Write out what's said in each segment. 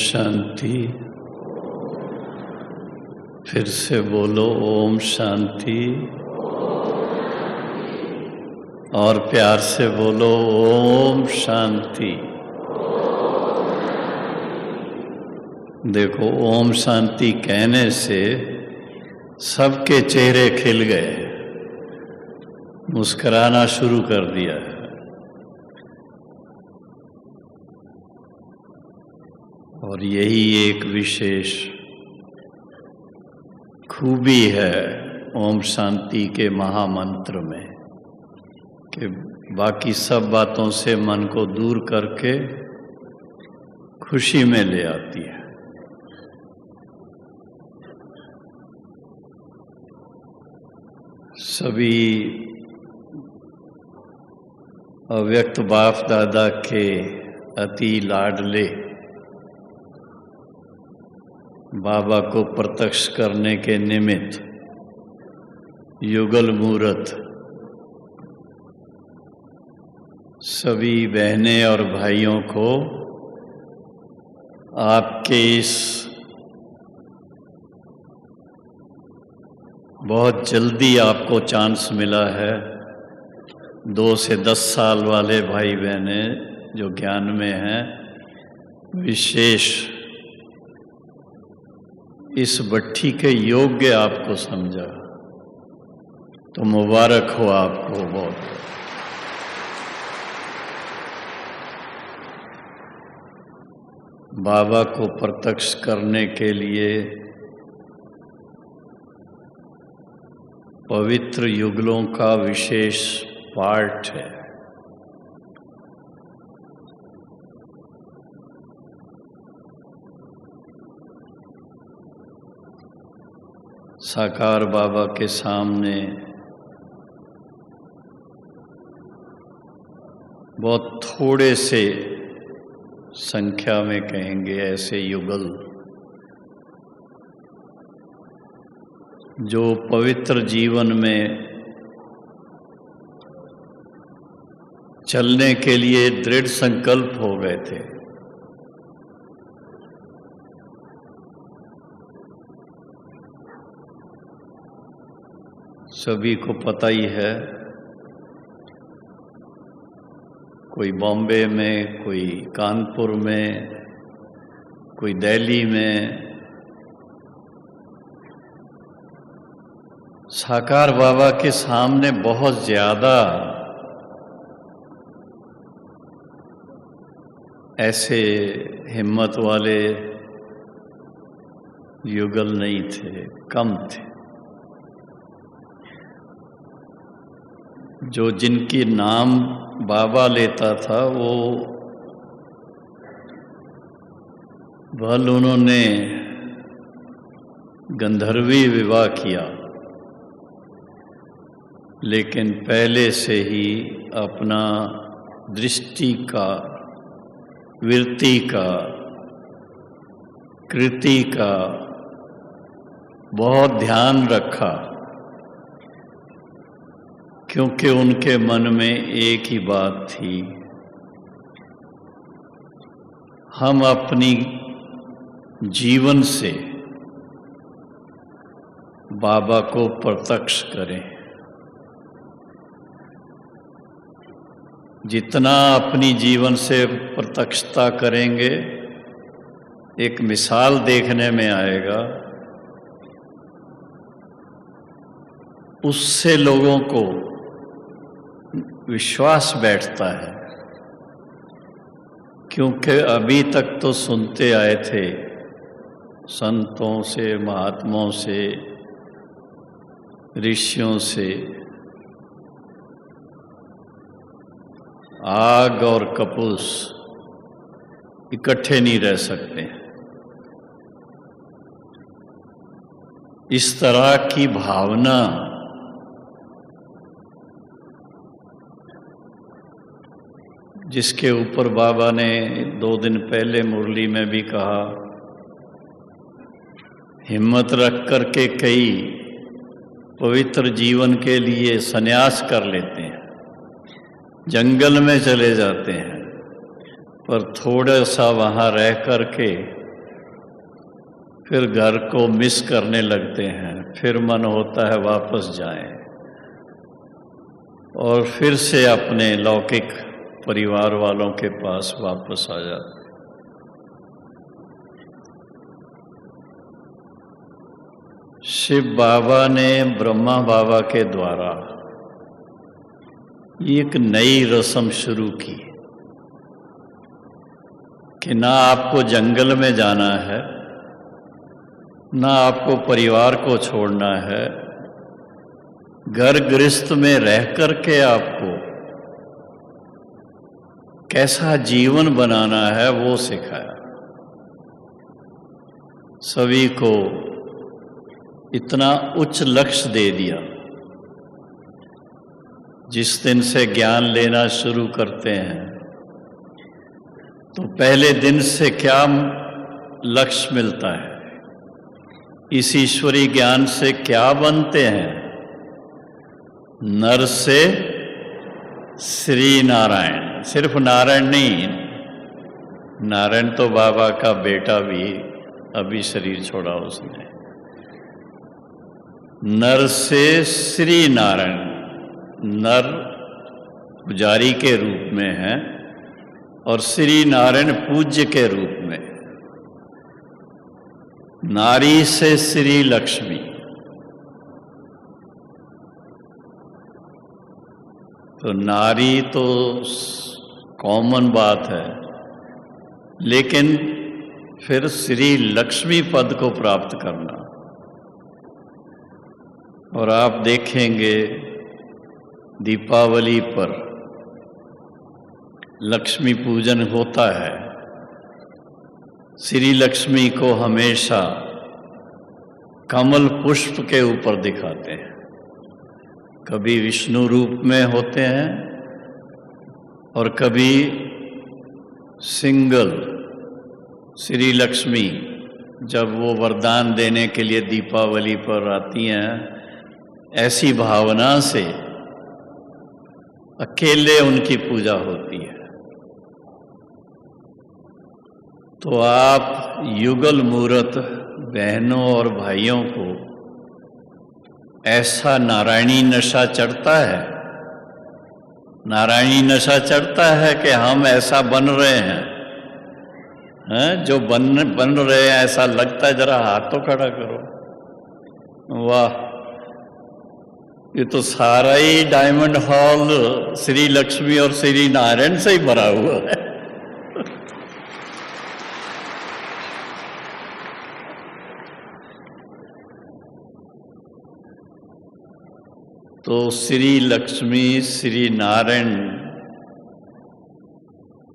शांति। फिर से बोलो ओम शांति। और प्यार से बोलो ओम शांति। देखो, ओम शांति कहने से सबके चेहरे खिल गए, मुस्कुराना शुरू कर दिया है। और यही एक विशेष खूबी है ओम शांति के महामंत्र में कि बाकी सब बातों से मन को दूर करके खुशी में ले आती है। सभी अव्यक्त बाप दादा के अति लाडले बाबा को प्रत्यक्ष करने के निमित्त युगल मूर्त सभी बहनें और भाइयों को आपके इस बहुत जल्दी आपको चांस मिला है। 2 से 10 साल वाले भाई बहनें जो ज्ञान में हैं, विशेष इस भट्ठी के योग्य आपको समझा, तो मुबारक हो आपको बहुत। बाबा को प्रत्यक्ष करने के लिए पवित्र युगलों का विशेष पाठ है। साकार बाबा के सामने बहुत थोड़े से संख्या में कहेंगे ऐसे युगल जो पवित्र जीवन में चलने के लिए दृढ़ संकल्प हो गए थे। सभी को पता ही है, कोई बॉम्बे में, कोई कानपुर में, कोई दिल्ली में साकार बाबा के सामने बहुत ज्यादा ऐसे हिम्मत वाले युगल नहीं थे, कम थे। जो जिनकी नाम बाबा लेता था वो भल उन्होंने गंधर्वी विवाह किया, लेकिन पहले से ही अपना दृष्टि का, वृत्ति का, कृति का बहुत ध्यान रखा, क्योंकि उनके मन में एक ही बात थी, हम अपनी जीवन से बाबा को प्रत्यक्ष करें। जितना अपनी जीवन से प्रत्यक्षता करेंगे, एक मिसाल देखने में आएगा, उससे लोगों को विश्वास बैठता है। क्योंकि अभी तक तो सुनते आए थे संतों से, महात्माओं से, ऋषियों से, आग और कपूस इकट्ठे नहीं रह सकते। इस तरह की भावना जिसके ऊपर बाबा ने 2 दिन पहले मुरली में भी कहा, हिम्मत रख कर के कई पवित्र जीवन के लिए संन्यास कर लेते हैं, जंगल में चले जाते हैं, पर थोड़ा सा वहाँ रह कर के फिर घर को मिस करने लगते हैं, फिर मन होता है वापस जाएं और फिर से अपने लौकिक परिवार वालों के पास वापस आ जाते। शिव बाबा ने ब्रह्मा बाबा के द्वारा एक नई रस्म शुरू की कि ना आपको जंगल में जाना है, ना आपको परिवार को छोड़ना है, घर गृहस्थ में रह करके आपको कैसा जीवन बनाना है वो सिखाया। सभी को इतना उच्च लक्ष्य दे दिया। जिस दिन से ज्ञान लेना शुरू करते हैं तो पहले दिन से क्या लक्ष्य मिलता है, इस ईश्वरी ज्ञान से क्या बनते हैं? नर से श्री नारायण। सिर्फ नारायण नहीं, नारायण तो बाबा का बेटा भी अभी शरीर छोड़ा उसने। नर से श्री नारायण, नर पुजारी के रूप में है और श्री नारायण पूज्य के रूप में। नारी से श्री लक्ष्मी। तो नारी तो कॉमन बात है, लेकिन फिर श्री लक्ष्मी पद को प्राप्त करना। और आप देखेंगे दीपावली पर लक्ष्मी पूजन होता है। श्री लक्ष्मी को हमेशा कमल पुष्प के ऊपर दिखाते हैं। कभी विष्णु रूप में होते हैं और कभी सिंगल श्री लक्ष्मी जब वो वरदान देने के लिए दीपावली पर आती हैं, ऐसी भावना से अकेले उनकी पूजा होती है। तो आप युगल मूर्त बहनों और भाइयों को ऐसा नारायणी नशा चढ़ता है, नारायणी नशा चढ़ता है कि हम ऐसा बन रहे हैं, जो बन रहे हैं ऐसा लगता है। जरा हाथ तो खड़ा करो। वाह, ये तो सारा ही डायमंड हॉल श्री लक्ष्मी और श्री नारायण से ही भरा हुआ है। तो श्री लक्ष्मी श्री नारायण,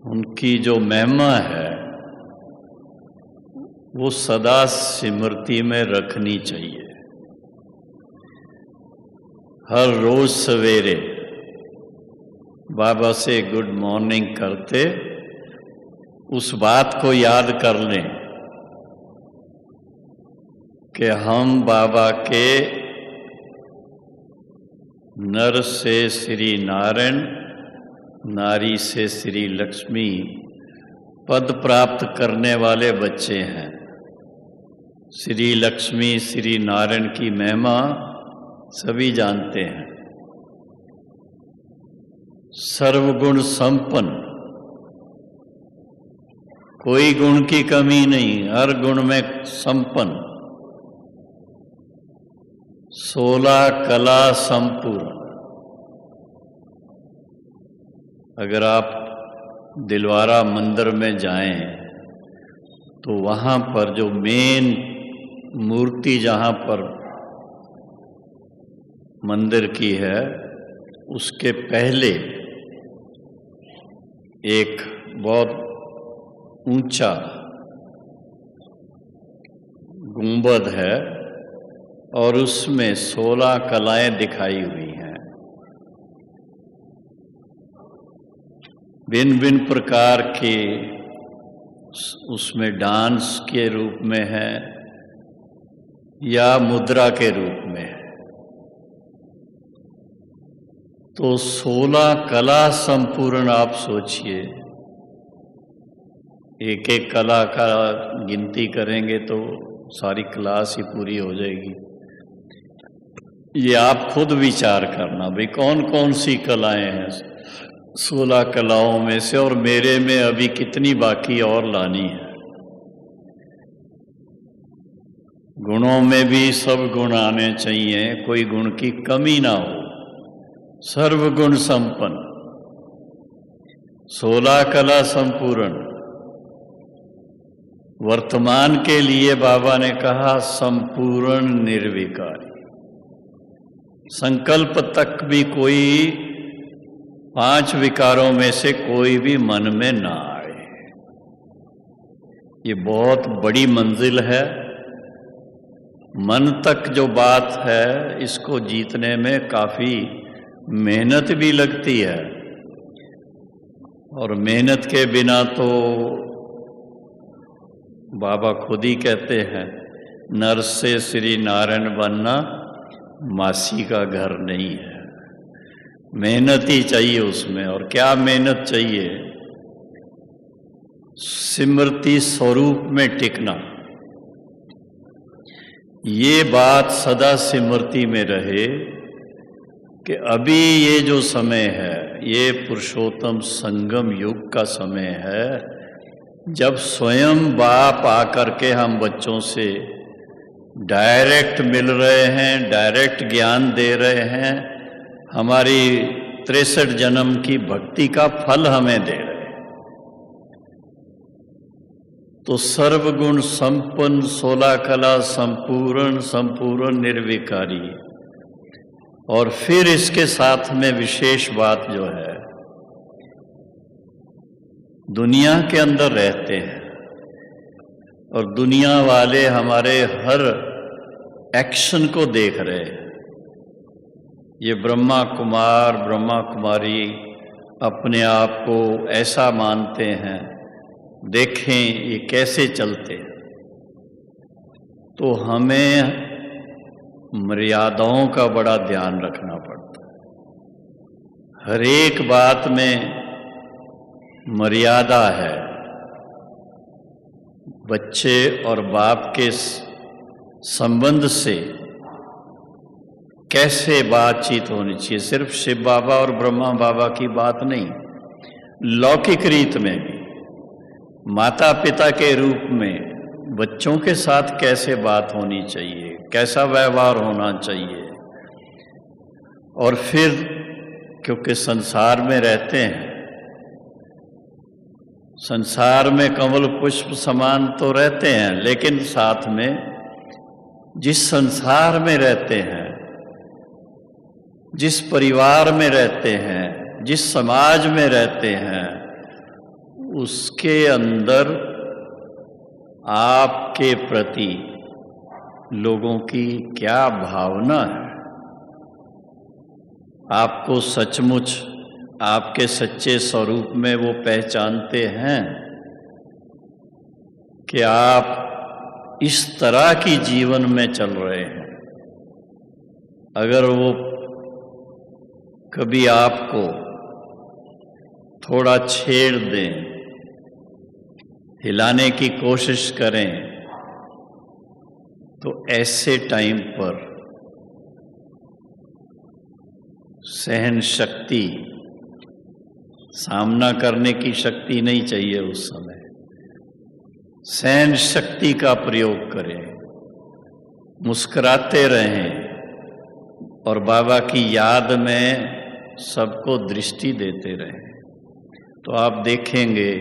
उनकी जो महिमा है वो सदा स्मृति में रखनी चाहिए। हर रोज सवेरे बाबा से गुड मॉर्निंग करते उस बात को याद कर लें कि हम बाबा के नर से श्री नारायण, नारी से श्री लक्ष्मी पद प्राप्त करने वाले बच्चे हैं। श्री लक्ष्मी श्री नारायण की महिमा सभी जानते हैं। सर्वगुण संपन्न, कोई गुण की कमी नहीं, हर गुण में संपन्न, 16 कला संपूर्ण। अगर आप दिलवारा मंदिर में जाएं तो वहां पर जो मेन मूर्ति जहां पर मंदिर की है, उसके पहले एक बहुत ऊंचा गुंबद है और उसमें 16 कलाएं दिखाई हुई हैं। भिन्न भिन्न प्रकार के उसमें डांस के रूप में है या मुद्रा के रूप में है। तो 16 कला संपूर्ण आप सोचिए, एक एक कला का गिनती करेंगे तो सारी क्लास ही पूरी हो जाएगी। ये आप खुद विचार करना भाई कौन कौन सी कलाएं हैं 16 कलाओं में से, और मेरे में अभी कितनी बाकी और लानी है। गुणों में भी सब गुण आने चाहिए, कोई गुण की कमी ना हो, सर्वगुण संपन्न, 16 कला संपूर्ण। वर्तमान के लिए बाबा ने कहा संपूर्ण निर्विकारी। संकल्प तक भी कोई 5 विकारों में से कोई भी मन में ना आए। ये बहुत बड़ी मंजिल है। मन तक जो बात है इसको जीतने में काफी मेहनत भी लगती है, और मेहनत के बिना तो बाबा खुद ही कहते हैं नर से श्री नारायण बनना मासी का घर नहीं है। मेहनत ही चाहिए उसमें। और क्या मेहनत चाहिए? स्मृति स्वरूप में टिकना। ये बात सदा स्मृति में रहे कि अभी ये जो समय है ये पुरुषोत्तम संगम युग का समय है, जब स्वयं बाप आकर के हम बच्चों से डायरेक्ट मिल रहे हैं, डायरेक्ट ज्ञान दे रहे हैं, हमारी 63 जन्म की भक्ति का फल हमें दे रहे हैं। तो सर्वगुण संपन्न, 16 कला संपूर्ण, संपूर्ण निर्विकारी। और फिर इसके साथ में विशेष बात जो है, दुनिया के अंदर रहते हैं और दुनिया वाले हमारे हर एक्शन को देख रहे हैं। ये ब्रह्मा कुमार, ब्रह्मा कुमारी अपने आप को ऐसा मानते हैं, देखें ये कैसे चलते हैं। तो हमें मर्यादाओं का बड़ा ध्यान रखना पड़ता है। हर एक बात में मर्यादा है। बच्चे और बाप के संबंध से कैसे बातचीत होनी चाहिए, सिर्फ शिव बाबा और ब्रह्मा बाबा की बात नहीं, लौकिक रीत में भी माता पिता के रूप में बच्चों के साथ कैसे बात होनी चाहिए, कैसा व्यवहार होना चाहिए। और फिर क्योंकि संसार में रहते हैं, संसार में कमल पुष्प समान तो रहते हैं, लेकिन साथ में जिस संसार में रहते हैं, जिस परिवार में रहते हैं, जिस समाज में रहते हैं, उसके अंदर आपके प्रति लोगों की क्या भावना है। आपको सचमुच आपके सच्चे स्वरूप में वो पहचानते हैं कि आप इस तरह की जीवन में चल रहे हैं। अगर वो कभी आपको थोड़ा छेड़ दें, हिलाने की कोशिश करें, तो ऐसे टाइम पर सहन शक्ति, सामना करने की शक्ति नहीं चाहिए उस समय, सहन शक्ति का प्रयोग करें, मुस्कुराते रहें और बाबा की याद में सबको दृष्टि देते रहें। तो आप देखेंगे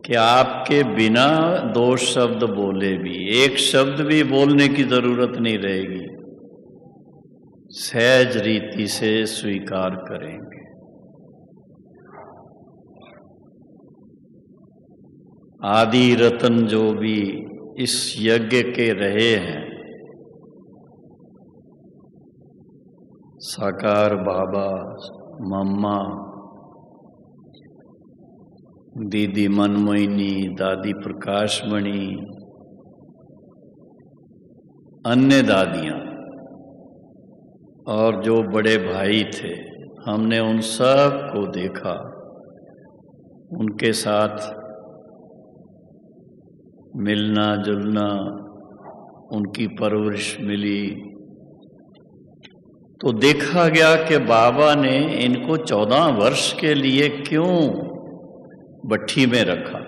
कि आपके बिना 2 शब्द बोले भी, 1 शब्द भी बोलने की जरूरत नहीं रहेगी, सहज रीति से स्वीकार करेंगे। आदि रतन जो भी इस यज्ञ के रहे हैं, साकार बाबा, मम्मा, दीदी मनमोहिनी, दादी प्रकाशमणि, अन्य दादियां और जो बड़े भाई थे, हमने उन सब को देखा, उनके साथ मिलना जुलना, उनकी परवरिश मिली, तो देखा गया कि बाबा ने इनको 14 वर्ष के लिए क्यों भट्ठी में रखा।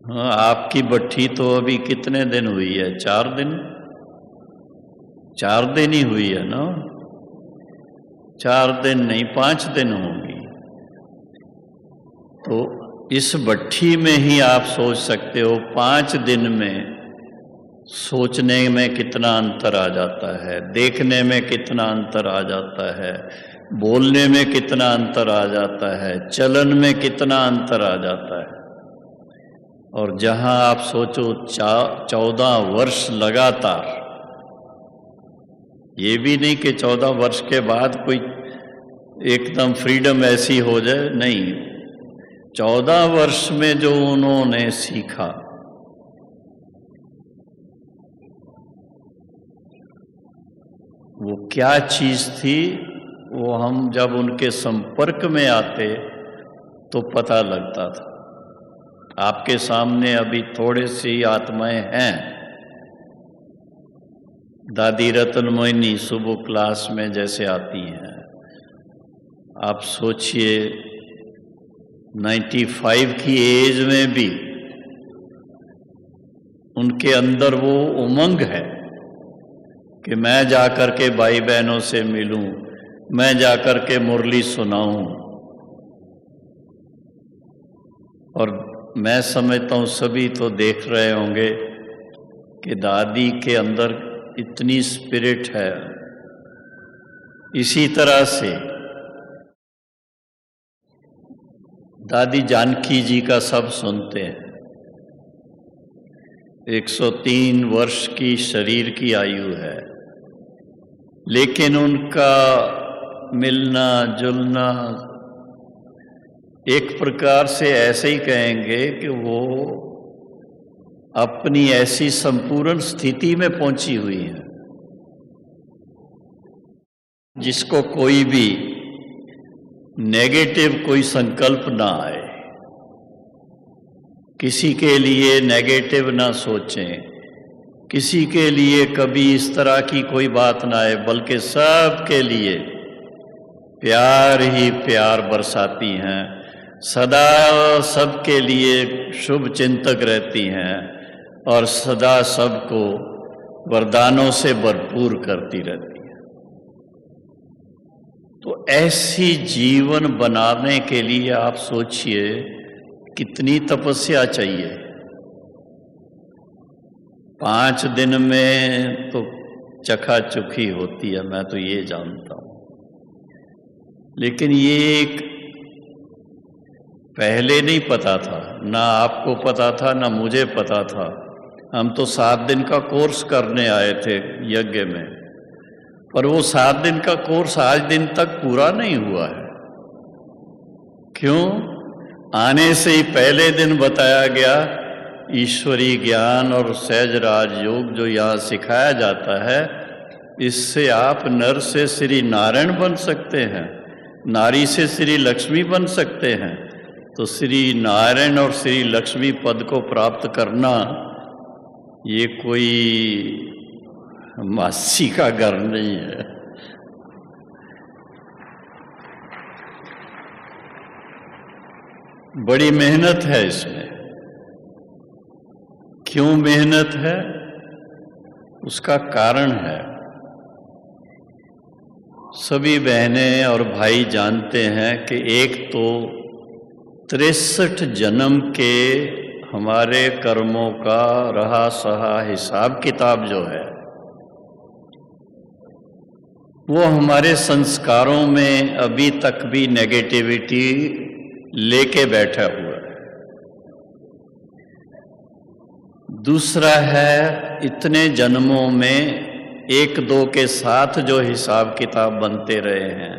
हाँ, आपकी भट्ठी तो अभी कितने दिन हुई है? 4 दिन, 4 दिन ही हुई है ना? 4 दिन नहीं, 5 दिन होंगी। तो इस भट्ठी में ही आप सोच सकते हो 5 दिन में सोचने में कितना अंतर आ जाता है, देखने में कितना अंतर आ जाता है, बोलने में कितना अंतर आ जाता है, चलन में कितना अंतर आ जाता है। और जहां आप सोचो 14 वर्ष लगातार, ये भी नहीं कि 14 वर्ष के बाद कोई एकदम फ्रीडम ऐसी हो जाए, नहीं, 14 वर्ष में जो उन्होंने सीखा, वो क्या चीज थी, वो हम जब उनके संपर्क में आते तो पता लगता था। आपके सामने अभी थोड़ी सी आत्माएं हैं। दादी रतन मोहिनी सुबह क्लास में जैसे आती हैं, आप सोचिए 95 की एज में भी उनके अंदर वो उमंग है कि मैं जाकर के भाई बहनों से मिलूं, मैं जाकर के मुरली सुनाऊं। और मैं समझता हूं सभी तो देख रहे होंगे कि दादी के अंदर इतनी स्पिरिट है। इसी तरह से दादी जानकी जी का सब सुनते हैं। 103 वर्ष की शरीर की आयु है, लेकिन उनका मिलना जुलना एक प्रकार से ऐसे ही कहेंगे कि वो अपनी ऐसी संपूर्ण स्थिति में पहुंची हुई है जिसको कोई भी नेगेटिव कोई संकल्प ना आए, किसी के लिए नेगेटिव ना सोचें, किसी के लिए कभी इस तरह की कोई बात ना आए, बल्कि सबके लिए प्यार ही प्यार बरसाती हैं, सदा सबके लिए शुभ चिंतक रहती हैं और सदा सबको वरदानों से भरपूर करती रहती हैं। तो ऐसी जीवन बनाने के लिए आप सोचिए कितनी तपस्या चाहिए। 5 दिन में तो चकाचौंधी होती है, मैं तो ये जानता हूं। लेकिन ये एक पहले नहीं पता था, ना आपको पता था ना मुझे पता था। हम तो 7 दिन का कोर्स करने आए थे यज्ञ में, पर वो 7 दिन का कोर्स आज दिन तक पूरा नहीं हुआ है। क्यों? आने से ही पहले दिन बताया गया ईश्वरी ज्ञान और सहज राजयोग जो यहाँ सिखाया जाता है, इससे आप नर से श्री नारायण बन सकते हैं, नारी से श्री लक्ष्मी बन सकते हैं। तो श्री नारायण और श्री लक्ष्मी पद को प्राप्त करना ये कोई मासी का घर नहीं है। बड़ी मेहनत है इसमें। क्यों मेहनत है? उसका कारण है, सभी बहनें और भाई जानते हैं कि एक तो 63 जन्म के हमारे कर्मों का रहा सहा हिसाब किताब जो है, वो हमारे संस्कारों में अभी तक भी नेगेटिविटी लेके बैठा हुआ है। दूसरा है, इतने जन्मों में 1-2 के साथ जो हिसाब किताब बनते रहे हैं,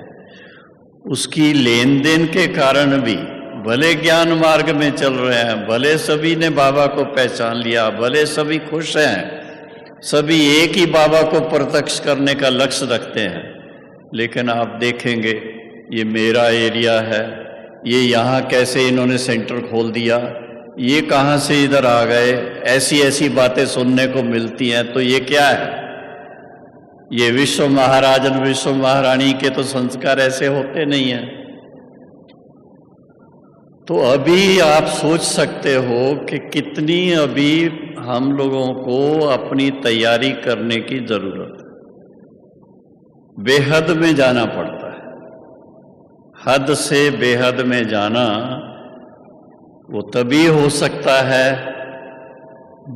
उसकी लेन देन के कारण भी, भले ज्ञान मार्ग में चल रहे हैं, भले सभी ने बाबा को पहचान लिया, भले सभी खुश हैं, सभी एक ही बाबा को प्रत्यक्ष करने का लक्ष्य रखते हैं, लेकिन आप देखेंगे ये मेरा एरिया है, ये यहाँ कैसे इन्होंने सेंटर खोल दिया, ये कहाँ से इधर आ गए, ऐसी ऐसी बातें सुनने को मिलती हैं, तो ये क्या है? ये विश्व महाराजन विश्व महारानी के तो संस्कार ऐसे होते नहीं हैं। तो अभी आप सोच सकते हो कि कितनी अभी हम लोगों को अपनी तैयारी करने की जरूरत है। बेहद में जाना पड़ता है, हद से बेहद में जाना वो तभी हो सकता है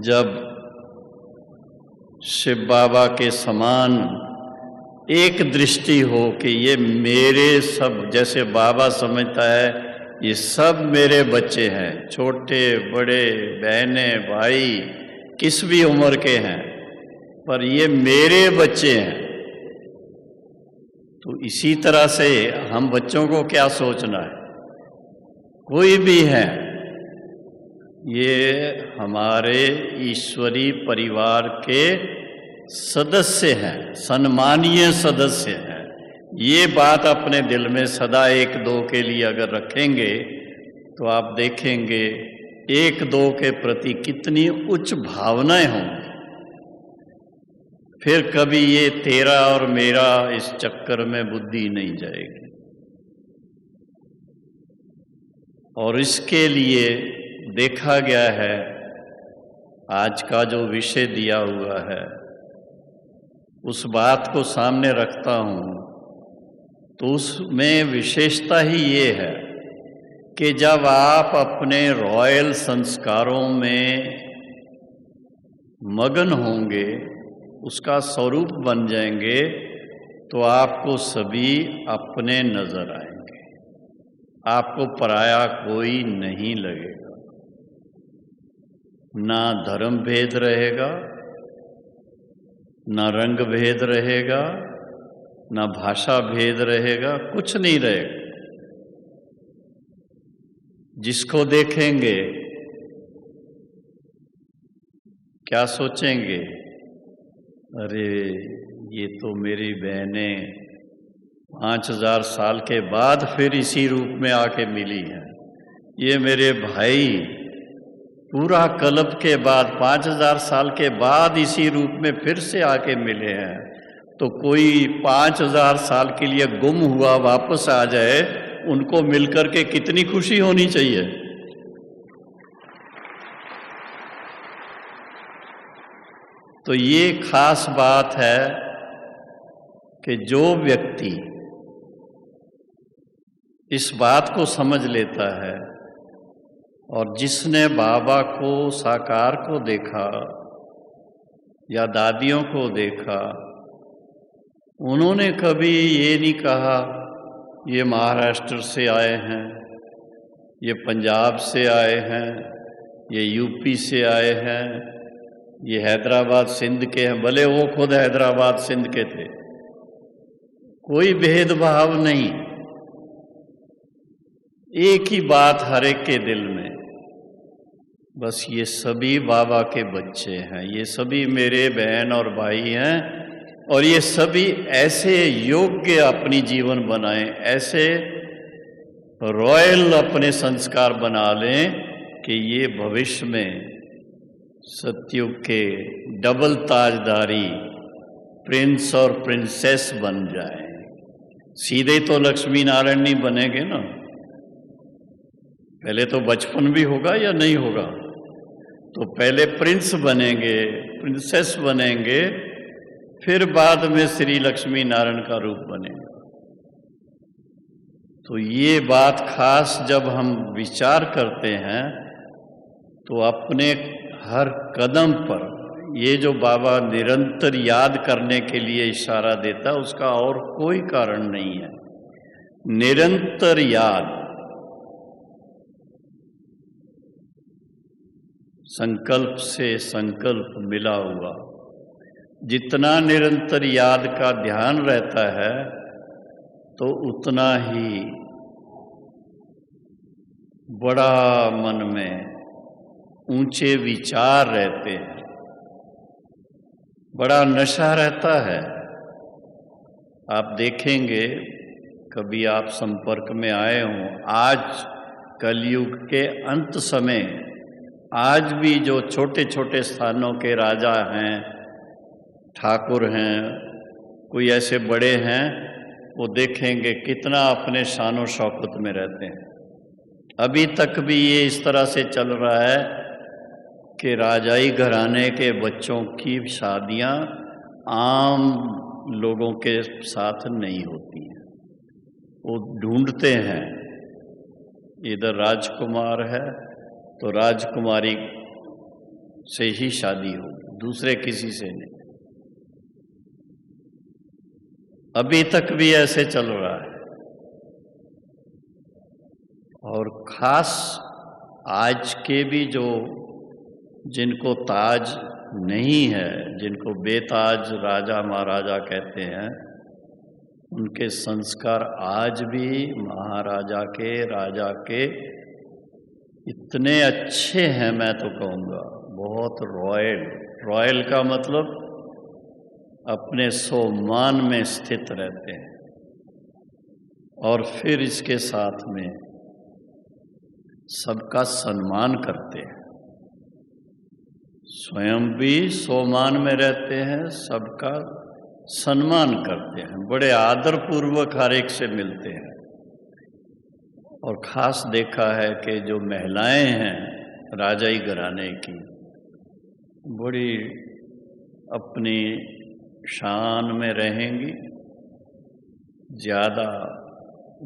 जब शिव बाबा के समान एक दृष्टि हो कि ये मेरे सब, जैसे बाबा समझता है ये सब मेरे बच्चे हैं, छोटे बड़े बहनें भाई किस भी उम्र के हैं, पर ये मेरे बच्चे हैं। तो इसी तरह से हम बच्चों को क्या सोचना है, कोई भी है ये हमारे ईश्वरी परिवार के सदस्य हैं, सम्मानीय सदस्य हैं। ये बात अपने दिल में सदा एक दो के लिए अगर रखेंगे तो आप देखेंगे एक दो के प्रति कितनी उच्च भावनाएं होंगी। फिर कभी ये तेरा और मेरा इस चक्कर में बुद्धि नहीं जाएगी। और इसके लिए देखा गया है, आज का जो विषय दिया हुआ है उस बात को सामने रखता हूं, तो उसमें विशेषता ही ये है कि जब आप अपने रॉयल संस्कारों में मगन होंगे, उसका स्वरूप बन जाएंगे, तो आपको सभी अपने नजर आएंगे, आपको पराया कोई नहीं लगेगा। ना धर्म भेद रहेगा, ना रंग भेद रहेगा, ना भाषा भेद रहेगा, कुछ नहीं रहेगा। जिसको देखेंगे क्या सोचेंगे, अरे ये तो मेरी बहनें 5000 साल के बाद फिर इसी रूप में आके मिली हैं, ये मेरे भाई पूरा कल्प के बाद 5000 साल के बाद इसी रूप में फिर से आके मिले हैं। तो कोई 5000 साल के लिए गुम हुआ वापस आ जाए, उनको मिलकर के कितनी खुशी होनी चाहिए। तो ये खास बात है कि जो व्यक्ति इस बात को समझ लेता है और जिसने बाबा को साकार को देखा या दादियों को देखा, उन्होंने कभी ये नहीं कहा ये महाराष्ट्र से आए हैं, ये पंजाब से आए हैं, ये यूपी से आए हैं, ये हैदराबाद सिंध के हैं, भले वो खुद हैदराबाद सिंध के थे। कोई भेदभाव नहीं, एक ही बात हर एक के दिल में, बस ये सभी बाबा के बच्चे हैं, ये सभी मेरे बहन और भाई हैं, और ये सभी ऐसे योग्य अपनी जीवन बनाएं, ऐसे रॉयल अपने संस्कार बना लें कि ये भविष्य में सतयुग के डबल ताजदारी प्रिंस और प्रिंसेस बन जाएं। सीधे तो लक्ष्मी नारायण नहीं बनेंगे ना, पहले तो बचपन भी होगा या नहीं होगा, तो पहले प्रिंस बनेंगे, प्रिंसेस बनेंगे, फिर बाद में श्री लक्ष्मी नारायण का रूप बनेगा। तो ये बात खास जब हम विचार करते हैं तो अपने हर कदम पर ये जो बाबा निरंतर याद करने के लिए इशारा देता है, उसका और कोई कारण नहीं है। निरंतर याद, संकल्प से संकल्प मिला हुआ, जितना निरंतर याद का ध्यान रहता है तो उतना ही बड़ा मन में ऊंचे विचार रहते हैं, बड़ा नशा रहता है। आप देखेंगे, कभी आप संपर्क में आए हों, आज कलयुग के अंत समय आज भी जो छोटे छोटे स्थानों के राजा हैं, ठाकुर हैं, कोई ऐसे बड़े हैं, वो देखेंगे कितना अपने शानो शौकत में रहते हैं। अभी तक भी ये इस तरह से चल रहा है कि राजाई घराने के बच्चों की शादियां आम लोगों के साथ नहीं होती हैं। वो ढूंढते हैं, इधर राजकुमार है तो राजकुमारी से ही शादी हो, दूसरे किसी से नहीं। अभी तक भी ऐसे चल रहा है। और खास आज के भी जो जिनको ताज नहीं है, जिनको बेताज राजा महाराजा कहते हैं, उनके संस्कार आज भी महाराजा के, राजा के इतने अच्छे हैं, मैं तो कहूँगा बहुत रॉयल। रॉयल का मतलब अपने सम्मान में स्थित रहते हैं। और फिर इसके साथ में सबका सम्मान करते हैं, स्वयं भी सम्मान में रहते हैं, सबका सम्मान करते हैं, बड़े आदर पूर्वक हर एक से मिलते हैं। और खास देखा है कि जो महिलाएं हैं राजाई घराने की, बड़ी अपनी शान में रहेंगी, ज़्यादा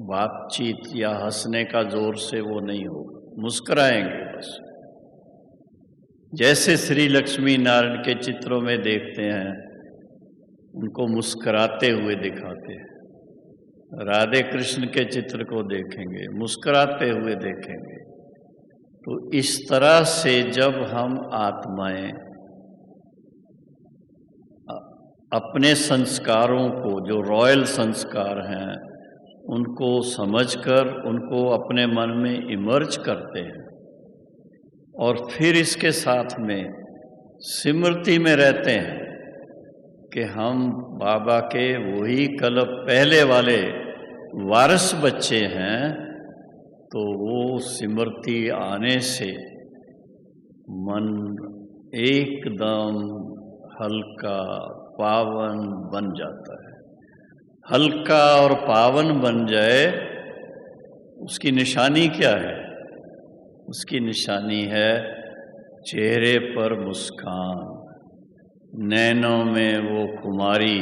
बातचीत या हंसने का जोर से वो नहीं होगा, मुस्कुराएंगे बस। जैसे श्री लक्ष्मी नारायण के चित्रों में देखते हैं, उनको मुस्कुराते हुए दिखाते हैं। राधे कृष्ण के चित्र को देखेंगे, मुस्कुराते हुए देखेंगे। तो इस तरह से जब हम आत्माएं अपने संस्कारों को, जो रॉयल संस्कार हैं, उनको समझकर उनको अपने मन में इमर्ज करते हैं और फिर इसके साथ में स्मृति में रहते हैं कि हम बाबा के वही कल पहले वाले वारिस बच्चे हैं, तो वो स्मृति आने से मन एकदम हल्का पावन बन जाता है। हल्का और पावन बन जाए, उसकी निशानी क्या है? उसकी निशानी है चेहरे पर मुस्कान, नैनों में वो खुमारी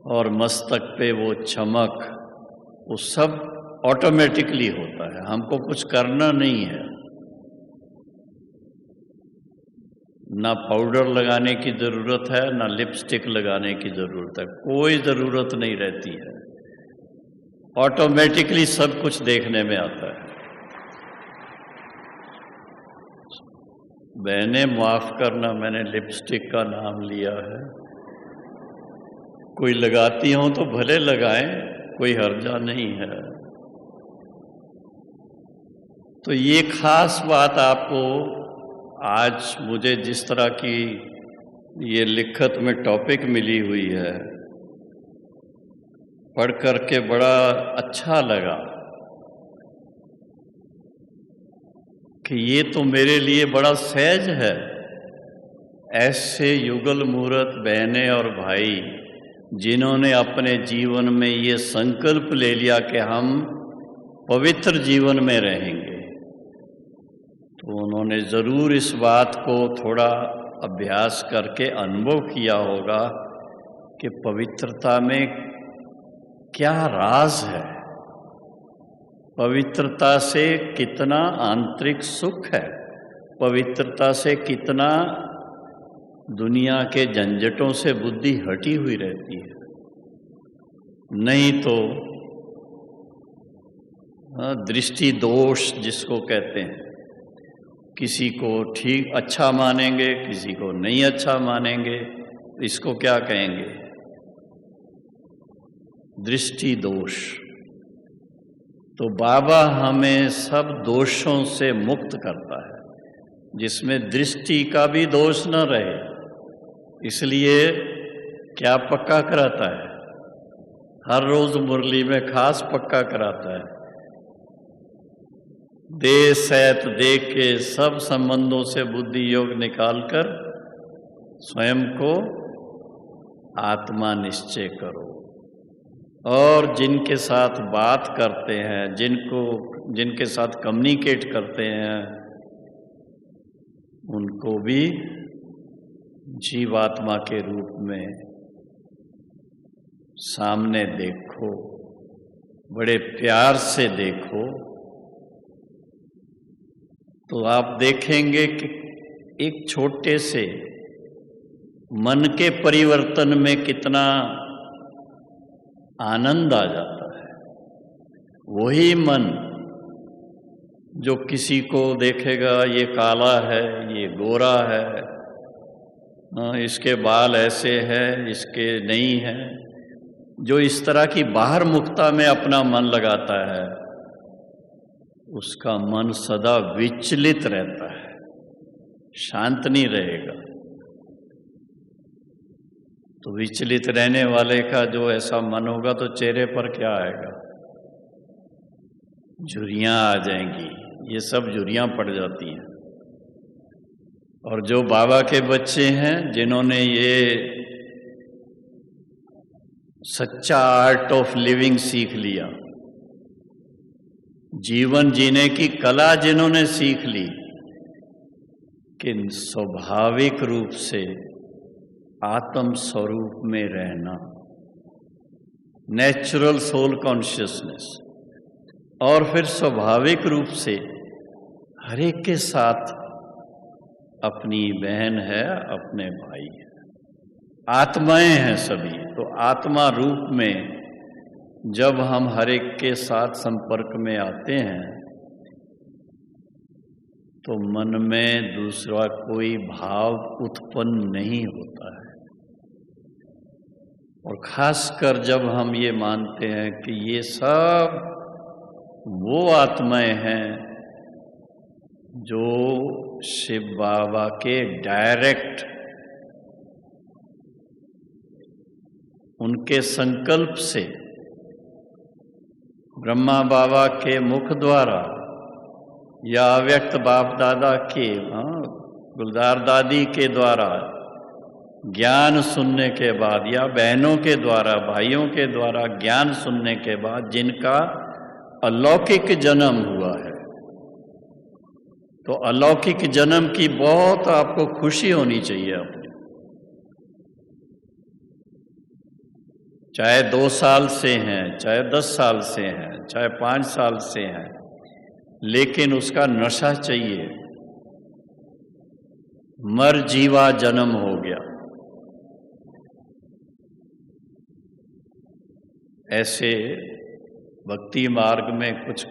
और मस्तक पे वो चमक। वो सब ऑटोमेटिकली होता है, हमको कुछ करना नहीं है। ना पाउडर लगाने की ज़रूरत है, ना लिपस्टिक लगाने की ज़रूरत है, कोई ज़रूरत नहीं रहती है। ऑटोमेटिकली सब कुछ देखने में आता है। बहने माफ़ करना, मैंने लिपस्टिक का नाम लिया है। कोई लगाती हो तो भले लगाएं, कोई हर्जा नहीं है। तो ये खास बात आपको आज मुझे जिस तरह की ये लिखत में टॉपिक मिली हुई है, पढ़ करके बड़ा अच्छा लगा कि ये तो मेरे लिए बड़ा सहज है। ऐसे युगल मूर्त बहनें और भाई जिन्होंने अपने जीवन में ये संकल्प ले लिया कि हम पवित्र जीवन में रहेंगे, तो उन्होंने ज़रूर इस बात को थोड़ा अभ्यास करके अनुभव किया होगा कि पवित्रता में क्या राज है, पवित्रता से कितना आंतरिक सुख है, पवित्रता से कितना दुनिया के झंझटों से बुद्धि हटी हुई रहती है। नहीं तो दृष्टि दोष जिसको कहते हैं, किसी को ठीक अच्छा मानेंगे, किसी को नहीं अच्छा मानेंगे, इसको क्या कहेंगे? दृष्टि दोष। तो बाबा हमें सब दोषों से मुक्त करता है, जिसमें दृष्टि का भी दोष न रहे। इसलिए क्या पक्का कराता है? हर रोज मुरली में खास पक्का कराता है, दे सैत दे के सब संबंधों से बुद्धि योग निकालकर स्वयं को आत्मा निश्चय करो। और जिनके साथ बात करते हैं, जिनके साथ कम्युनिकेट करते हैं, उनको भी जीवात्मा के रूप में सामने देखो, बड़े प्यार से देखो, तो आप देखेंगे कि एक छोटे से मन के परिवर्तन में कितना आनंद आ जाता है। वही मन जो किसी को देखेगा ये काला है, ये गोरा है, इसके बाल ऐसे हैं, इसके नहीं है, जो इस तरह की बाहर मुक्ता में अपना मन लगाता है, उसका मन सदा विचलित रहता है, शांत नहीं रहेगा। तो विचलित रहने वाले का जो ऐसा मन होगा तो चेहरे पर क्या आएगा? झुर्रियां आ जाएंगी, ये सब झुर्रियां पड़ जाती हैं। और जो बाबा के बच्चे हैं, जिन्होंने ये सच्चा आर्ट ऑफ लिविंग सीख लिया, जीवन जीने की कला जिन्होंने सीख ली, कि स्वाभाविक रूप से आत्म स्वरूप में रहना, नेचुरल सोल कॉन्शियसनेस, और फिर स्वाभाविक रूप से हर एक के साथ अपनी बहन है, अपने भाई है, आत्माएं हैं सभी। तो आत्मा रूप में जब हम हर एक के साथ संपर्क में आते हैं, तो मन में दूसरा कोई भाव उत्पन्न नहीं होता है। और खासकर जब हम ये मानते हैं कि ये सब वो आत्माएं हैं जो शिव बाबा के डायरेक्ट, उनके संकल्प से, ब्रह्मा बाबा के मुख द्वारा या अव्यक्त बाप दादा के, गुलजार दादी के द्वारा ज्ञान सुनने के बाद, या बहनों के द्वारा, भाइयों के द्वारा ज्ञान सुनने के बाद जिनका अलौकिक जन्म हुआ है, तो अलौकिक जन्म की बहुत आपको खुशी होनी चाहिए अपनी। चाहे 2 साल से हैं, चाहे 10 साल से हैं, चाहे 5 साल से हैं, लेकिन उसका नशा चाहिए। मर जीवा जन्म हो गया। ऐसे भक्ति मार्ग में कुछ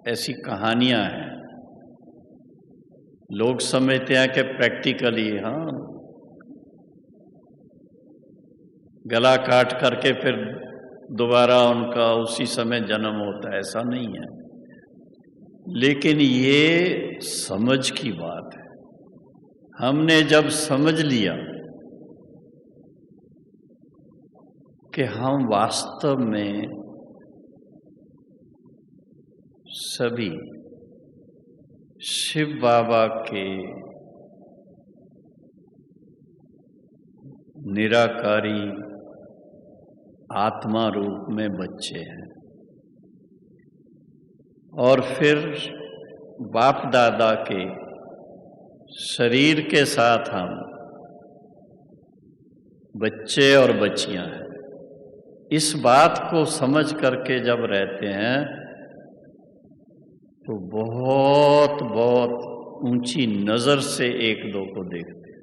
ऐसी कहानियां हैं, लोग समझते हैं कि प्रैक्टिकली गला काट करके फिर दोबारा उनका उसी समय जन्म होता है, ऐसा नहीं है। लेकिन ये समझ की बात है। हमने जब समझ लिया कि हम वास्तव में सभी शिव बाबा के निराकारी आत्मा रूप में बच्चे हैं, और फिर बाप दादा के शरीर के साथ हम बच्चे और बच्चियां हैं, इस बात को समझ करके जब रहते हैं तो बहुत बहुत ऊंची नजर से एक दो को देखते हैं।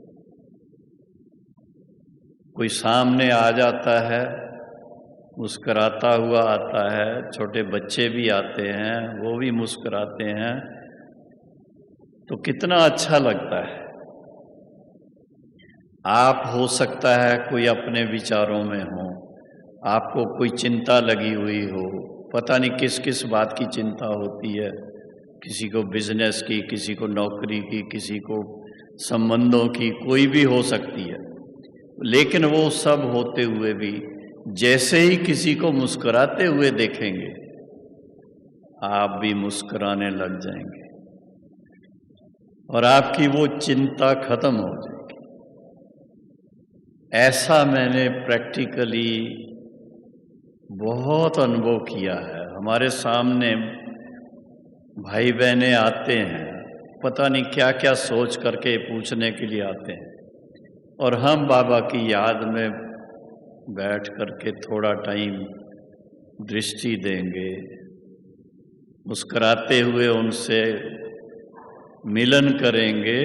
कोई सामने आ जाता है, मुस्कुराता हुआ आता है, छोटे बच्चे भी आते हैं, वो भी मुस्कुराते हैं, तो कितना अच्छा लगता है। आप हो सकता है कोई अपने विचारों में हो, आपको कोई चिंता लगी हुई हो, पता नहीं किस किस बात की चिंता होती है, किसी को बिजनेस की, किसी को नौकरी की, किसी को संबंधों की, कोई भी हो सकती है। लेकिन वो सब होते हुए भी जैसे ही किसी को मुस्कुराते हुए देखेंगे, आप भी मुस्कुराने लग जाएंगे और आपकी वो चिंता खत्म हो जाएगी। ऐसा मैंने प्रैक्टिकली बहुत अनुभव किया है। हमारे सामने भाई बहनें आते हैं, पता नहीं क्या क्या सोच करके पूछने के लिए आते हैं, और हम बाबा की याद में बैठ करके थोड़ा टाइम दृष्टि देंगे, मुस्कुराते हुए उनसे मिलन करेंगे,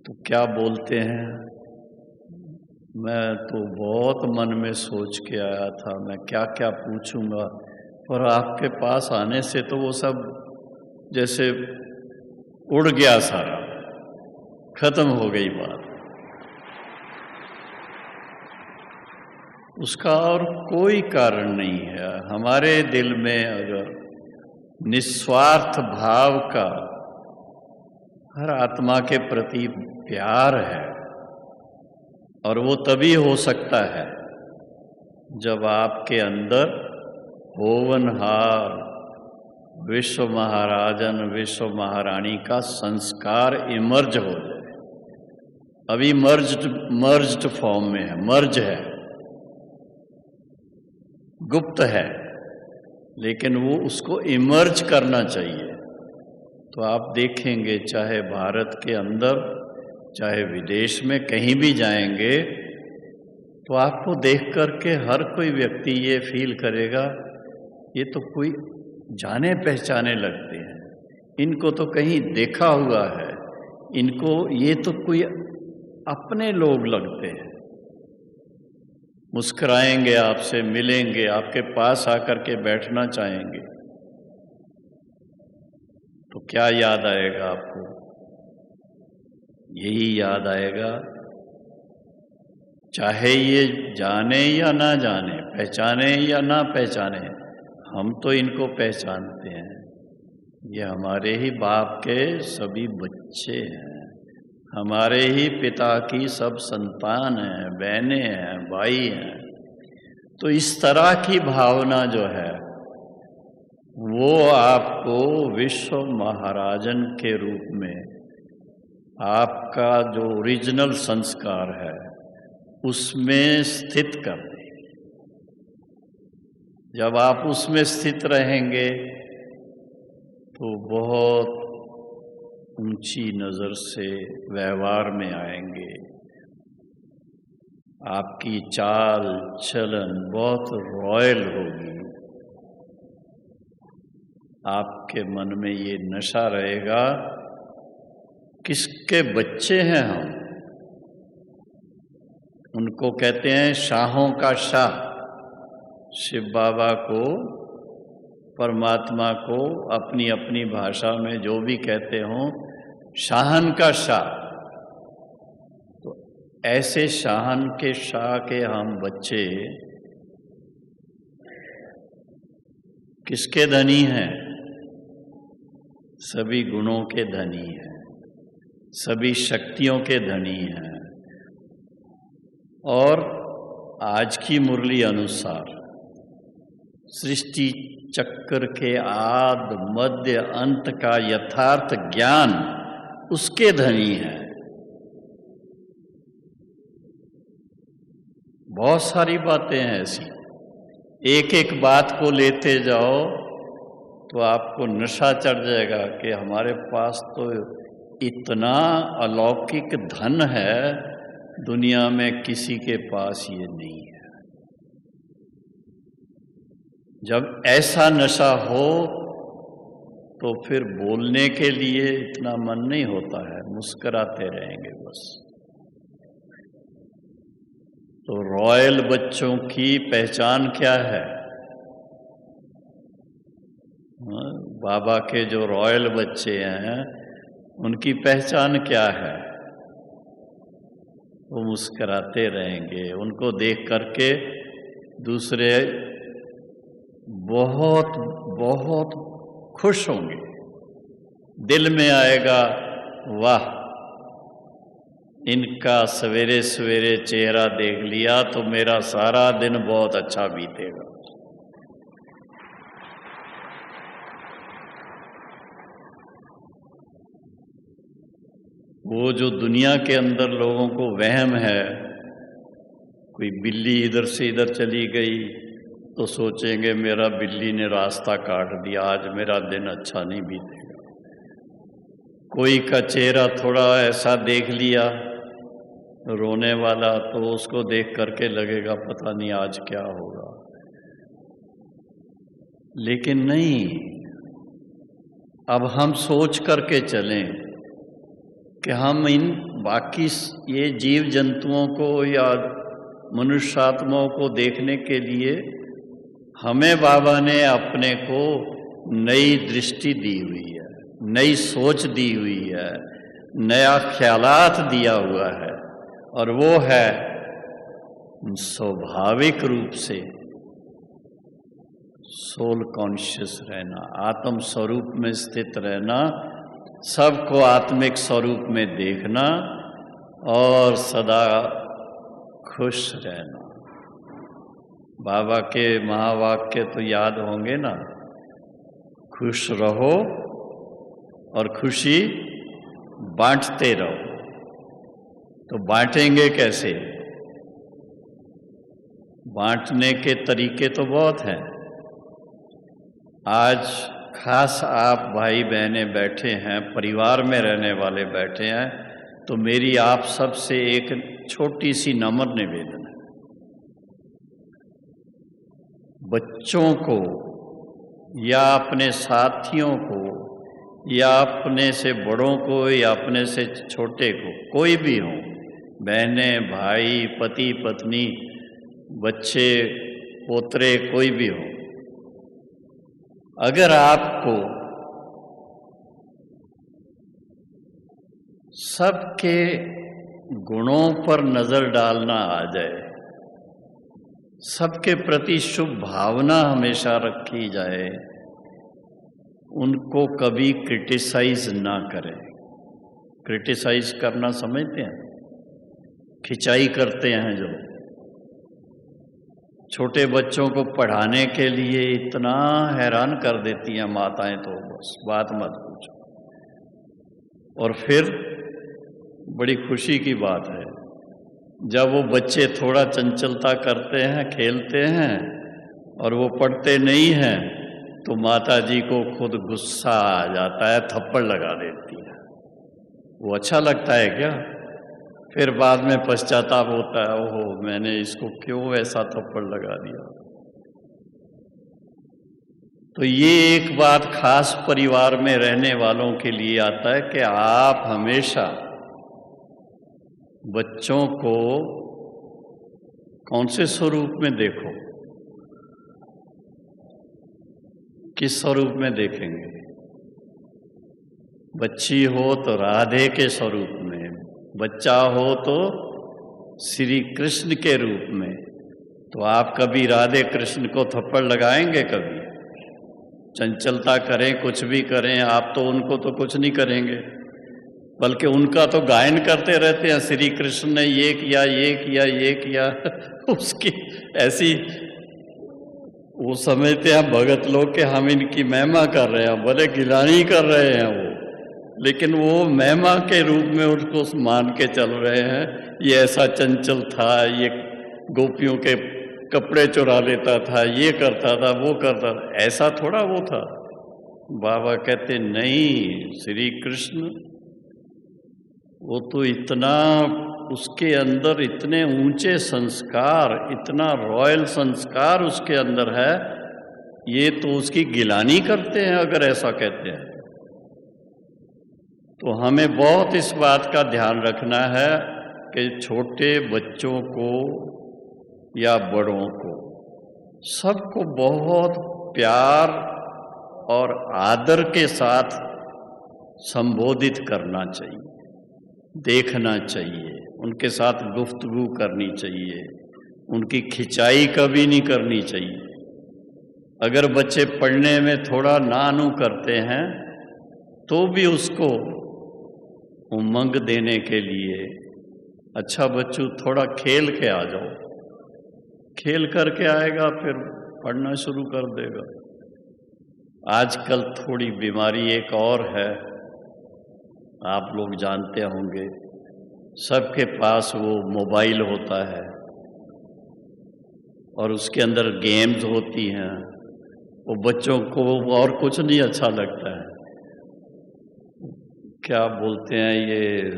तो क्या बोलते हैं, मैं तो बहुत मन में सोच के आया था मैं क्या क्या पूछूंगा, और आपके पास आने से तो वो सब जैसे उड़ गया, सारा खत्म हो गई बात। उसका और कोई कारण नहीं है। हमारे दिल में अगर निस्वार्थ भाव का हर आत्मा के प्रति प्यार है, और वो तभी हो सकता है जब आपके अंदर होवनहार विश्व महाराजन विश्व महारानी का संस्कार इमर्ज हो जाए। अभी मर्ज्ड फॉर्म में है, मर्ज है, गुप्त है, लेकिन वो उसको इमर्ज करना चाहिए। तो आप देखेंगे चाहे भारत के अंदर चाहे विदेश में कहीं भी जाएंगे, तो आपको देख करके हर कोई व्यक्ति ये फील करेगा ये तो कोई जाने पहचाने लगते हैं, इनको तो कहीं देखा हुआ है, इनको ये तो कोई अपने लोग लगते हैं। मुस्कुराएंगे, आपसे मिलेंगे, आपके पास आकर के बैठना चाहेंगे, तो क्या याद आएगा आपको? यही याद आएगा, चाहे ये जाने या ना जाने, पहचाने या ना पहचाने, हम तो इनको पहचानते हैं, ये हमारे ही बाप के सभी बच्चे हैं, हमारे ही पिता की सब संतान हैं, बहनें हैं, भाई हैं। तो इस तरह की भावना जो है वो आपको विश्व महाराजन के रूप में आपका जो ओरिजिनल संस्कार है उसमें स्थित कर दे। जब आप उसमें स्थित रहेंगे तो बहुत ऊंची नजर से व्यवहार में आएंगे, आपकी चाल चलन बहुत रॉयल होगी, आपके मन में ये नशा रहेगा किसके बच्चे हैं हम। उनको कहते हैं शाहों का शाह। शिव बाबा को, परमात्मा को अपनी अपनी भाषा में जो भी कहते हों, शाहन का शाह। तो ऐसे शाहन के शाह के हम बच्चे किसके धनी हैं? सभी गुणों के धनी हैं, सभी शक्तियों के धनी हैं। और आज की मुरली अनुसार सृष्टि चक्र के आद मध्य अंत का यथार्थ ज्ञान उसके धनी है। बहुत सारी बातें हैं ऐसी, एक एक बात को लेते जाओ तो आपको नशा चढ़ जाएगा कि हमारे पास तो इतना अलौकिक धन है, दुनिया में किसी के पास ये नहीं है। जब ऐसा नशा हो तो फिर बोलने के लिए इतना मन नहीं होता है, मुस्कुराते रहेंगे बस। तो रॉयल बच्चों की पहचान क्या है? बाबा के जो रॉयल बच्चे हैं उनकी पहचान क्या है? वो मुस्कुराते रहेंगे, उनको देख करके दूसरे बहुत बहुत खुश होंगे, दिल में आएगा वाह, इनका सवेरे सवेरे चेहरा देख लिया तो मेरा सारा दिन बहुत अच्छा बीतेगा। वो जो दुनिया के अंदर लोगों को वहम है, कोई बिल्ली इधर से इधर चली गई तो सोचेंगे मेरा बिल्ली ने रास्ता काट दिया, आज मेरा दिन अच्छा नहीं बीतेगा। कोई का चेहरा थोड़ा ऐसा देख लिया रोने वाला, तो उसको देख करके लगेगा पता नहीं आज क्या होगा। लेकिन नहीं, अब हम सोच करके चलें कि हम इन बाकी ये जीव जंतुओं को या मनुष्य आत्माओं को देखने के लिए हमें बाबा ने अपने को नई दृष्टि दी हुई है, नई सोच दी हुई है, नया ख्यालात दिया हुआ है। और वो है स्वाभाविक रूप से सोल कॉन्शियस रहना, आत्म स्वरूप में स्थित रहना, सबको आत्मिक स्वरूप में देखना और सदा खुश रहना। बाबा के महावाक्य तो याद होंगे ना, खुश रहो और खुशी बांटते रहो। तो बांटेंगे कैसे? बांटने के तरीके तो बहुत हैं। आज खास आप भाई बहने बैठे हैं, परिवार में रहने वाले बैठे हैं, तो मेरी आप सबसे एक छोटी सी नम्र निवेदन है। बच्चों को या अपने साथियों को या अपने से बड़ों को या अपने से छोटे को, कोई भी हो, बहने भाई, पति पत्नी, बच्चे पोतरे, कोई भी हो, अगर आपको सबके गुणों पर नजर डालना आ जाए, सबके प्रति शुभ भावना हमेशा रखी जाए, उनको कभी क्रिटिसाइज ना करें। क्रिटिसाइज करना समझते हैं? खिंचाई करते हैं जो छोटे बच्चों को पढ़ाने के लिए इतना हैरान कर देती हैं माताएं, तो बस बात मत पूछो। और फिर बड़ी खुशी की बात है जब वो बच्चे थोड़ा चंचलता करते हैं, खेलते हैं और वो पढ़ते नहीं हैं, तो माता जी को खुद गुस्सा आ जाता है, थप्पड़ लगा देती है। वो अच्छा लगता है क्या? फिर बाद में पश्चाताप होता है, ओहो मैंने इसको क्यों ऐसा थप्पड़ लगा दिया। तो ये एक बात खास परिवार में रहने वालों के लिए आता है कि आप हमेशा बच्चों को कौन से स्वरूप में देखो, किस स्वरूप में देखेंगे। बच्ची हो तो राधे के स्वरूप में, बच्चा हो तो श्री कृष्ण के रूप में। तो आप कभी राधे कृष्ण को थप्पड़ लगाएंगे? कभी चंचलता करें, कुछ भी करें, आप तो उनको तो कुछ नहीं करेंगे, बल्कि उनका तो गायन करते रहते हैं, श्री कृष्ण ने ये किया, ये किया, ये किया। उसकी ऐसी वो समझते हैं भगत लोग कि हम इनकी महिमा कर रहे हैं, भले गिलानी कर रहे हैं वो, लेकिन वो महिमा के रूप में उसको मान के चल रहे हैं। ये ऐसा चंचल था, ये गोपियों के कपड़े चुरा लेता था, ये करता था, वो करता था, ऐसा थोड़ा वो था। बाबा कहते नहीं, श्री कृष्ण वो तो इतना, उसके अंदर इतने ऊंचे संस्कार, इतना रॉयल संस्कार उसके अंदर है, ये तो उसकी गिलानी करते हैं अगर ऐसा कहते हैं। तो हमें बहुत इस बात का ध्यान रखना है कि छोटे बच्चों को या बड़ों को, सबको बहुत प्यार और आदर के साथ संबोधित करना चाहिए, देखना चाहिए, उनके साथ गुफ्तगू करनी चाहिए, उनकी खिंचाई कभी नहीं करनी चाहिए। अगर बच्चे पढ़ने में थोड़ा नानू करते हैं तो भी उसको उमंग देने के लिए, अच्छा बच्चों थोड़ा खेल के आ जाओ, खेल करके आएगा फिर पढ़ना शुरू कर देगा। आजकल थोड़ी बीमारी एक और है आप लोग जानते होंगे, सबके पास वो मोबाइल होता है और उसके अंदर गेम्स होती हैं। वो बच्चों को और कुछ नहीं अच्छा लगता है। क्या बोलते हैं, ये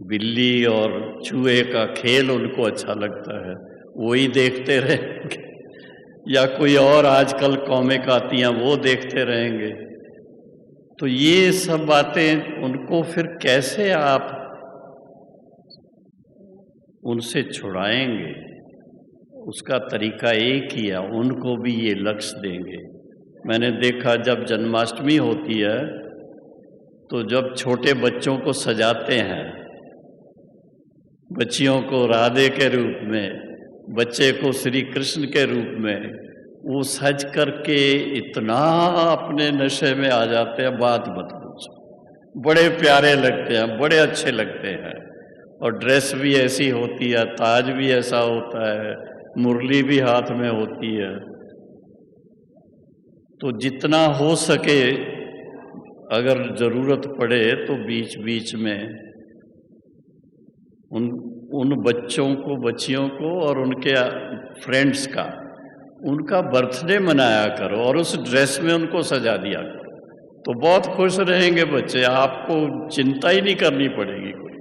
बिल्ली और चूहे का खेल उनको अच्छा लगता है, वही देखते रहेंगे। या कोई और आजकल कॉमिक आती हैं वो देखते रहेंगे। तो ये सब बातें उनको फिर कैसे आप उनसे छुड़ाएंगे? उसका तरीका एक ही है, उनको भी ये लक्ष्य देंगे। मैंने देखा जब जन्माष्टमी होती है तो जब छोटे बच्चों को सजाते हैं, बच्चियों को राधे के रूप में, बच्चे को श्री कृष्ण के रूप में, वो सज करके इतना अपने नशे में आ जाते हैं, बात मत पूछो। बड़े प्यारे लगते हैं, बड़े अच्छे लगते हैं। और ड्रेस भी ऐसी होती है, ताज भी ऐसा होता है, मुरली भी हाथ में होती है। तो जितना हो सके, अगर जरूरत पड़े तो बीच बीच में उन बच्चों को, बच्चियों को और उनके फ्रेंड्स का, उनका बर्थडे मनाया करो और उस ड्रेस में उनको सजा दिया करो, तो बहुत खुश रहेंगे बच्चे। आपको चिंता ही नहीं करनी पड़ेगी कोई।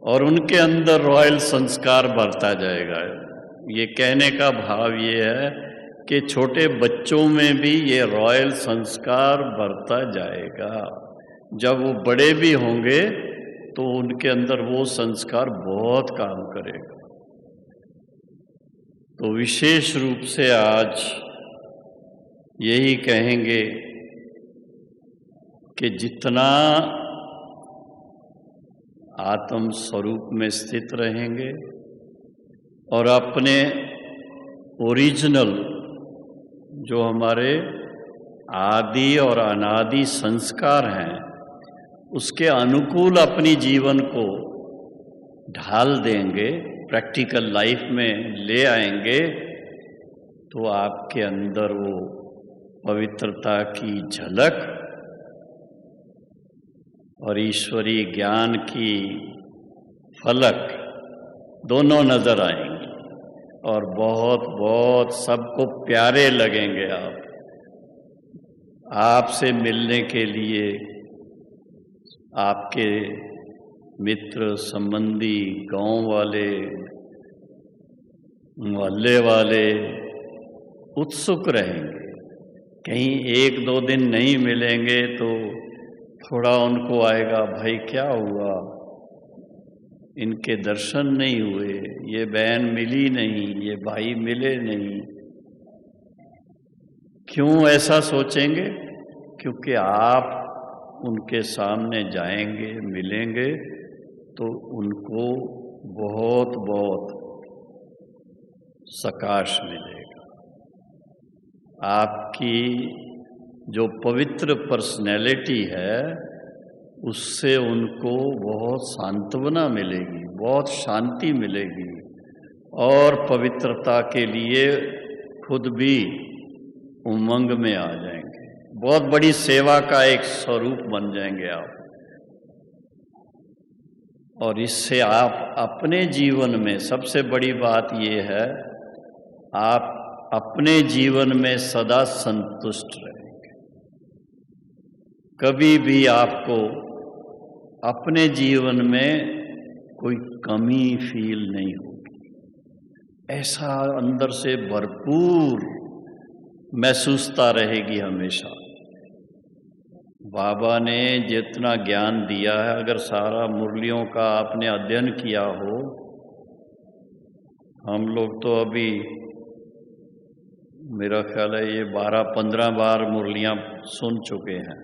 और उनके अंदर रॉयल संस्कार बढ़ता जाएगा। ये कहने का भाव ये है कि छोटे बच्चों में भी ये रॉयल संस्कार बढ़ता जाएगा। जब वो बड़े भी होंगे तो उनके अंदर वो संस्कार बहुत काम करेगा। तो विशेष रूप से आज यही कहेंगे कि जितना आत्म स्वरूप में स्थित रहेंगे और अपने ओरिजिनल जो हमारे आदि और अनादि संस्कार हैं उसके अनुकूल अपनी जीवन को ढाल देंगे, प्रैक्टिकल लाइफ में ले आएंगे, तो आपके अंदर वो पवित्रता की झलक और ईश्वरीय ज्ञान की फलक दोनों नजर आएंगे और बहुत बहुत सबको प्यारे लगेंगे। आपसे मिलने के लिए आपके मित्र, संबंधी, गांव वाले, मोहल्ले वाले उत्सुक रहेंगे। कहीं एक दो दिन नहीं मिलेंगे तो थोड़ा उनको आएगा, भाई क्या हुआ, इनके दर्शन नहीं हुए, ये बहन मिली नहीं, ये भाई मिले नहीं। क्यों ऐसा सोचेंगे? क्योंकि आप उनके सामने जाएंगे, मिलेंगे तो उनको बहुत बहुत सकाश मिलेगा। आपकी जो पवित्र पर्सनैलिटी है उससे उनको बहुत सांत्वना मिलेगी, बहुत शांति मिलेगी और पवित्रता के लिए खुद भी उमंग में आ जाएंगे। बहुत बड़ी सेवा का एक स्वरूप बन जाएंगे आप। और इससे आप अपने जीवन में, सबसे बड़ी बात ये है, आप अपने जीवन में सदा संतुष्ट रहेंगे। कभी भी आपको अपने जीवन में कोई कमी फील नहीं होगी। ऐसा अंदर से भरपूर महसूसता रहेगी हमेशा। बाबा ने जितना ज्ञान दिया है, अगर सारा मुरलियों का आपने अध्ययन किया हो, हम लोग तो अभी मेरा ख्याल है ये 12-15 बार मुरलियां सुन चुके हैं,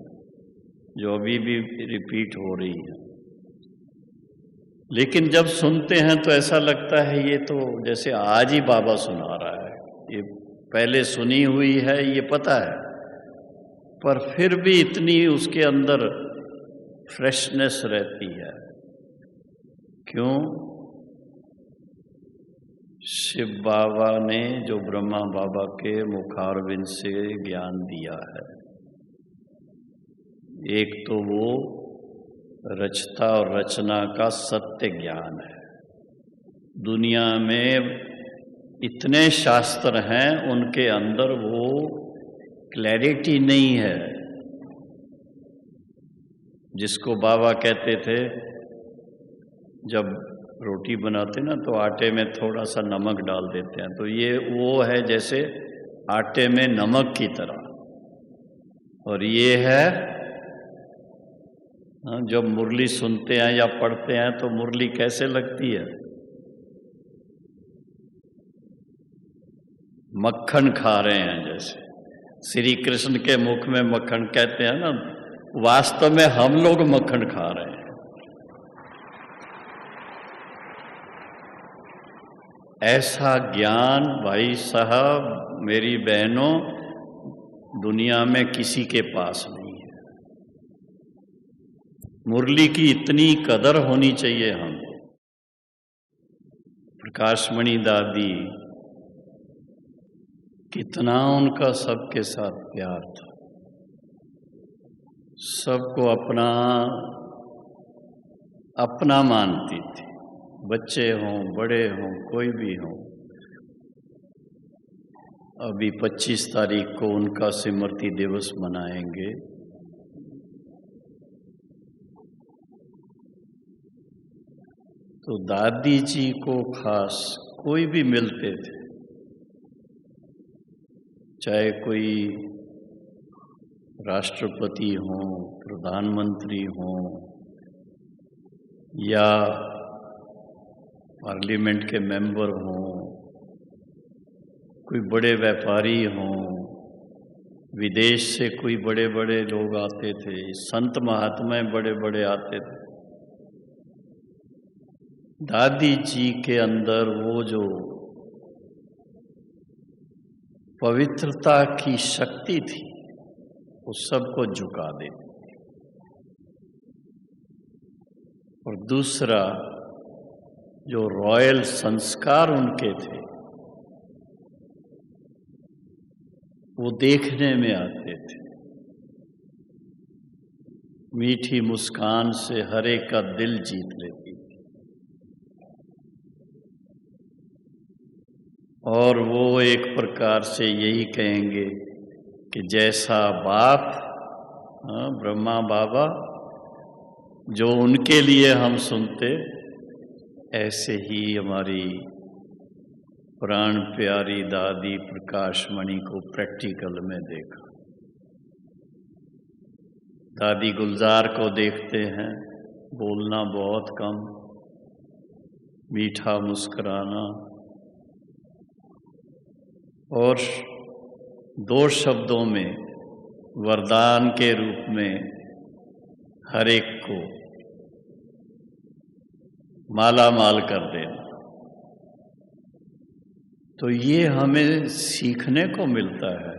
जो अभी भी रिपीट हो रही है। लेकिन जब सुनते हैं तो ऐसा लगता है ये तो जैसे आज ही बाबा सुना रहा है, ये पहले सुनी हुई है, ये पता है, पर फिर भी इतनी उसके अंदर फ्रेशनेस रहती है। क्यों? शिव बाबा ने जो ब्रह्मा बाबा के मुखारविंद से ज्ञान दिया है, एक तो वो रचता और रचना का सत्य ज्ञान है। दुनिया में इतने शास्त्र हैं, उनके अंदर वो क्लैरिटी नहीं है। जिसको बाबा कहते थे, जब रोटी बनाते ना तो आटे में थोड़ा सा नमक डाल देते हैं, तो ये वो है जैसे आटे में नमक की तरह। और ये है जब मुरली सुनते हैं या पढ़ते हैं तो मुरली कैसे लगती है? मक्खन खा रहे हैं जैसे। श्री कृष्ण के मुख में मक्खन कहते हैं ना, वास्तव में हम लोग मक्खन खा रहे हैं। ऐसा ज्ञान भाई साहब, मेरी बहनों, दुनिया में किसी के पास नहीं है। मुरली की इतनी कदर होनी चाहिए हम। प्रकाशमणि दादी, कितना उनका सबके साथ प्यार था। सबको अपना अपना मानती थी, बच्चे हों बड़े हों कोई भी हों। अभी 25 तारीख को उनका स्मृति दिवस मनाएंगे। तो दादी जी को खास कोई भी मिलते थे, चाहे कोई राष्ट्रपति हों, प्रधानमंत्री हों, या पार्लियामेंट के मेंबर हों, कोई बड़े व्यापारी हों, विदेश से कोई बड़े बड़े लोग आते थे, संत महात्मा बड़े बड़े आते थे। दादी जी के अंदर वो जो पवित्रता की शक्ति थी, वो सबको झुका देती थी। और दूसरा, जो रॉयल संस्कार उनके थे, वो देखने में आते थे। मीठी मुस्कान से हर एक का दिल जीत लेती थी। और वो एक प्रकार से यही कहेंगे कि जैसा बाप, ब्रह्मा बाबा, जो उनके लिए हम सुनते, ऐसे ही हमारी प्राण प्यारी दादी प्रकाशमणि को प्रैक्टिकल में देखा। दादी गुलजार को देखते हैं, बोलना बहुत कम, मीठा मुस्कुराना, और 2 शब्दों में वरदान के रूप में हर एक को माला माल कर देना। तो ये हमें सीखने को मिलता है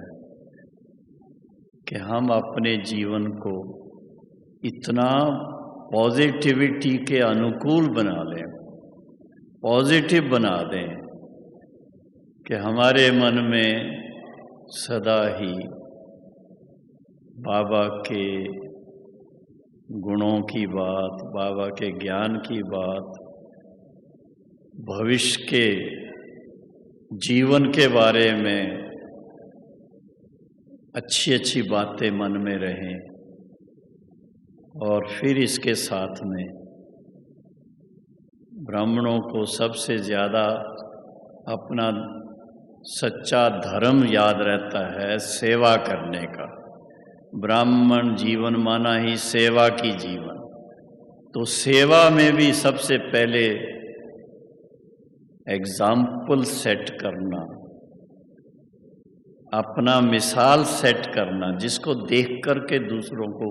कि हम अपने जीवन को इतना पॉजिटिविटी के अनुकूल बना लें, पॉजिटिव बना दें कि हमारे मन में सदा ही बाबा के गुणों की बात, बाबा के ज्ञान की बात, भविष्य के जीवन के बारे में अच्छी अच्छी बातें मन में रहें। और फिर इसके साथ में ब्राह्मणों को सबसे ज़्यादा अपना सच्चा धर्म याद रहता है, सेवा करने का। ब्राह्मण जीवन माना ही सेवा की जीवन। तो सेवा में भी सबसे पहले एग्जाम्पल सेट करना, अपना मिसाल सेट करना, जिसको देख करके दूसरों को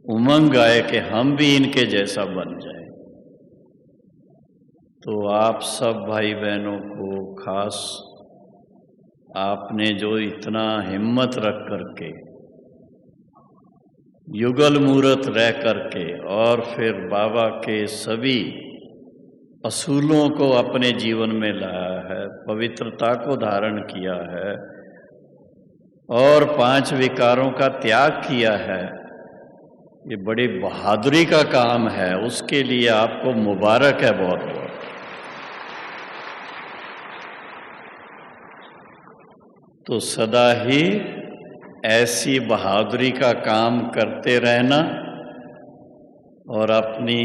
उमंग आए कि हम भी इनके जैसा बन जाए। तो आप सब भाई बहनों को खास, आपने जो इतना हिम्मत रख करके, युगल मूरत रह करके, और फिर बाबा के सभी असूलों को अपने जीवन में लाया है, पवित्रता को धारण किया है और 5 विकारों का त्याग किया है। ये बड़ी बहादुरी का काम है, उसके लिए आपको मुबारक है बहुत बहुत। तो सदा ही ऐसी बहादुरी का काम करते रहना और अपनी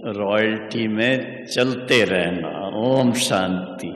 रॉयल्टी में चलते रहना। ओम शांति।